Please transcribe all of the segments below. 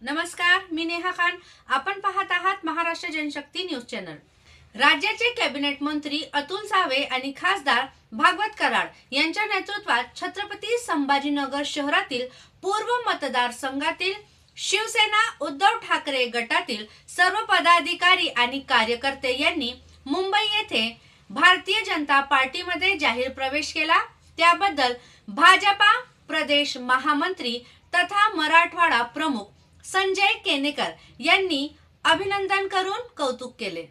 नमस्कार, मी नेहा खान. आपण पाहत आहात महाराष्ट्र जनशक्ती न्यूज चॅनल. राज्याचे कॅबिनेट मंत्री अतुल सावे आणि खासदार भागवत कराड यांच्या नेतृत्वात छत्रपती संभाजीनगर शहरातील पूर्व मतदारसंघातील शिवसेना उद्धव ठाकरे गटातील सर्व पदाधिकारी आणि कार्यकर्ते यांनी मुंबई येथे भारतीय जनता पार्टीमध्ये जाहीर प्रवेश केला. त्याबद्दल भाजपा प्रदेश महामंत्री तथा मराठवाडा प्रमुख संजय केनेकर यांनी अभिनंदन करून कौतुक केले.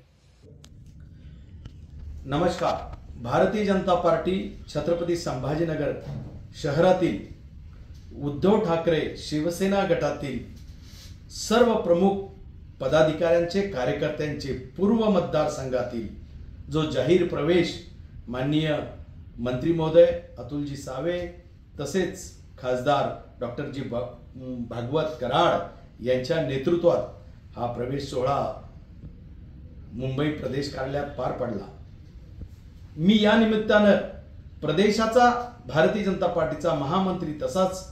नमस्कार. भारतीय जनता पार्टी छत्रपती संभाजीनगर शहरातील उद्धव ठाकरे शिवसेना गटातील सर्व प्रमुख पदाधिकाऱ्यांचे कार्यकर्त्यांचे पूर्व मतदारसंघातील जो जाहीर प्रवेश माननीय मंत्री महोदय अतुलजी सावे तसेच खासदार डॉक्टर जी भागवत कराड यांच्या नेतृत्वात हा प्रवेश सोहळा मुंबई प्रदेश कार्यालयात पार पडला. मी या निमित्तानं प्रदेशाचा भारतीय जनता पार्टीचा महामंत्री तसाच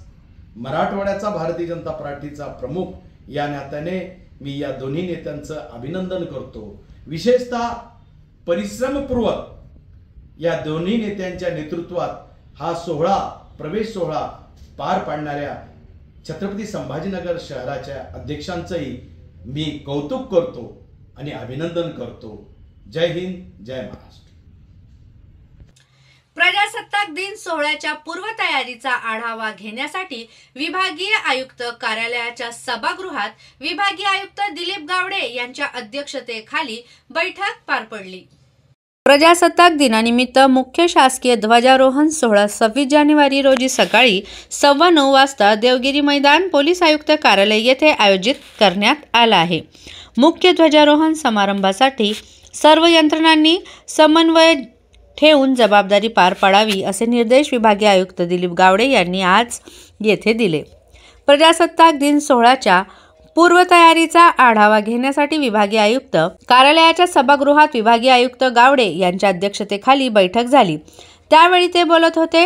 मराठवाड्याचा भारतीय जनता पार्टीचा प्रमुख या नात्याने मी या दोन्ही नेत्यांचं अभिनंदन करतो. विशेषतः परिश्रमपूर्वक या दोन्ही नेत्यांच्या नेतृत्वात हा सोहळा प्रवेश सोहळा पार पाडणाऱ्या छत्रपती संभाजीनगर शहराच्या अध्यक्षांचंही मी कौतुक करतो आणि अभिनंदन करतो. जय हिंद, जय महाराष्ट्र. प्रजासत्ताक दिन सोहळ्याच्या पूर्वतयारीचा आढावा घेण्यासाठी विभागीय आयुक्त कार्यालयाच्या सभागृहात विभागीय आयुक्त दिलीप गावडे यांच्या अध्यक्षतेखाली बैठक पार पडली. प्रजासत्ताक दिनानिमित्त मुख्य शासकीय ध्वजारोहण सोहळा 26 जानेवारी रोजी सकाळी 9:15 वाजता देवगिरी मैदान पोलीस आयुक्त कार्यालय येथे आयोजित करण्यात आला आहे. मुख्य ध्वजारोहण समारंभासाठी सर्व यंत्रणांनी समन्वय ठेवून जबाबदारी पार पाडावी असे निर्देश विभागीय आयुक्त दिलीप गावडे यांनी आज येथे दिले. प्रजासत्ताक दिन सोहळ्याच्या पूर्वतयारीचा आढावा घेण्यासाठी विभागीय आयुक्त कार्यालयाच्या सभागृहात विभागीय आयुक्त गावडे यांच्या अध्यक्षतेखाली बैठक झाली. त्यावेळी ते बोलत होते.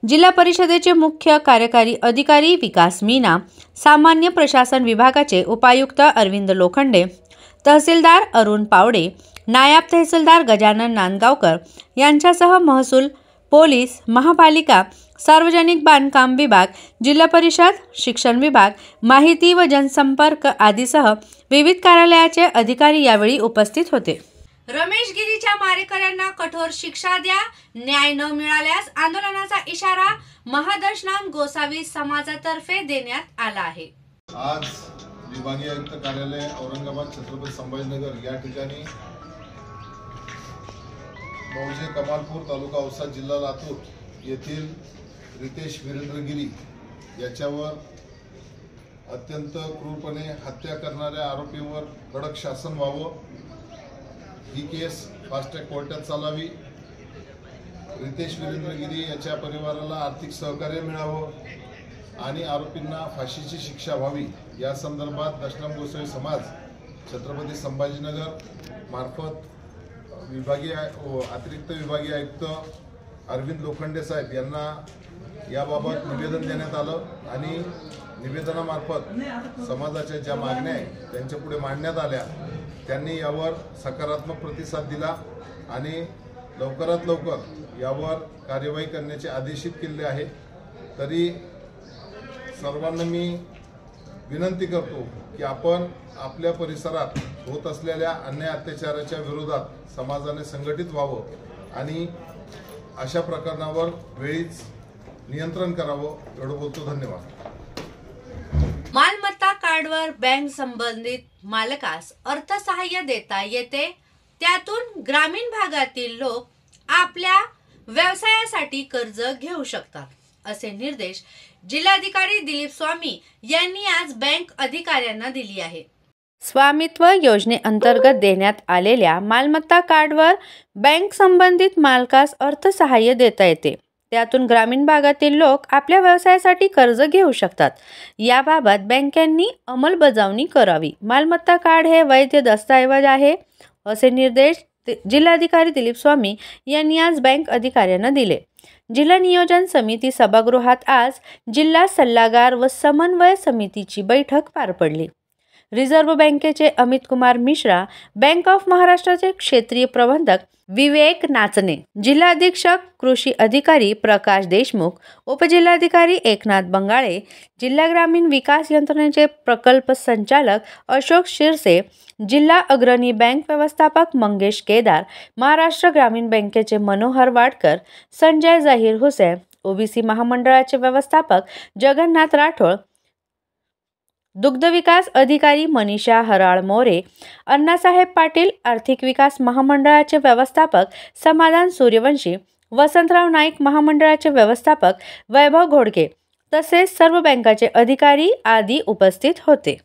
जिल्हा परिषदेचे मुख्य कार्यकारी अधिकारी विकास मीना, सामान्य प्रशासन विभागाचे उपायुक्त अरविंद लोखंडे, तहसीलदार अरुण पावडे, नायब तहसीलदार गजानन नांदगावकर यांच्यासह महसूल, पोलीस, महापालिका, सार्वजनिक बांधकाम विभाग, जिल्हा परिषद, शिक्षण विभाग, माहिती व जनसंपर्क आदीसह विविध कार्यालयाचे अधिकारी यावेळी उपस्थित होते. रमेश गिरीच्या मारेकऱ्यांना कठोर शिक्षा द्या, न्याय न मिळाल्यास आंदोलनाचा इशारा महादशनाम गोसावी समाजातर्फे देण्यात आला आहे. आज विभागीय आयुक्त कार्यालय औरंगाबाद छत्रपती संभाजीनगर या ठिकाणी मौजे कमालपूर तालुका औसा जिल्हा लातूर येथील रितेश वीरेंद्रगिरी याच्यावर अत्यंत क्रूरपणे हत्या करणाऱ्या आरोपीवर कडक शासन व्हावं, ही केस फास्ट ट्रॅक कोर्टात चालावी, रितेश वीरेंद्रगिरी याच्या परिवाराला आर्थिक सहकार्य मिळावं आणि आरोपींना फाशीची शिक्षा व्हावी या संदर्भात दशनाम गोसावी समाज छत्रपती संभाजीनगर मार्फत अतिरिक्त विभागीय आयुक्त अरविंद लोखंडे साहेब यांना याबाबत निवेदन देण्यात आलं आणि निवेदनामार्फत समाजाच्या ज्या मागण्या आहेत त्यांच्या पुढे मांडण्यात आल्या. त्यांनी यावर सकारात्मक प्रतिसाद दिला आणि लवकरात लवकर यावर कार्यवाही करण्याचे आदेशित केले आहे. तरी सर्वांना मी विनंती करतो की आपण आपल्या परिसरात होत असलेल्या अन्याय अत्याचाराच्या विरोधात समाजाने संघटित व्हावं आणि अशा प्रकरणावर वेळीच नियंत्रण करावं एवढं बोलतो. धन्यवाद. मालमत्ता कार्डवर बँक संबंधित मालकास अर्थसहाय्य देता येते. त्यातून ग्रामीण भागातील लोक आपल्या व्यवसायासाठी कर्ज घेऊ शकतात असे निर्देश जिल्हाधिकारी दिलीप स्वामी यांनी आज बँक अधिकाऱ्यांना दिली आहे. स्वामित्व योजनेअंतर्गत देण्यात आलेल्या मालमत्ता कार्डवर बँक संबंधित मालकास अर्थसहाय्य देता येते. त्यातून ग्रामीण भागातील लोक आपल्या व्यवसायासाठी कर्ज घेऊ शकतात. याबाबत बँकांनी अंमलबजावणी करावी. मालमत्ता कार्ड हे वैध दस्तऐवज आहे असे निर्देश जिल्हाधिकारी दिलीप स्वामी यांनी आज बँक अधिकाऱ्यांना दिले. जिल्हा नियोजन समिती सभागृहात आज जिल्हा सल्लागार व समन्वय समितीची बैठक पार पडली. रिझर्व्ह बँकेचे अमित कुमार मिश्रा, बँक ऑफ महाराष्ट्राचे क्षेत्रीय प्रबंधक विवेक नाचने, जिल्हा अधीक्षक कृषी अधिकारी प्रकाश देशमुख, उपजिल्हाधिकारी एकनाथ बंगाळे, जिल्हा ग्रामीण विकास यंत्रणेचे प्रकल्प संचालक अशोक शिरसे, जिल्हा अग्रणी बँक व्यवस्थापक मंगेश केदार, महाराष्ट्र ग्रामीण बँकेचे मनोहर वाडकर, संजय जाहीर हुसेन, ओबीसी महामंडळाचे व्यवस्थापक जगन्नाथ राठोड, दुग्ध विकास अधिकारी मनीषा हराळ मोरे, अण्णासाहेब पाटील, आर्थिक विकास महामंडळाचे व्यवस्थापक समाधान सूर्यवंशी, वसंतराव नाईक महामंडळाचे व्यवस्थापक वैभव घोडके तसेच सर्व बँकाचे अधिकारी आदी उपस्थित होते.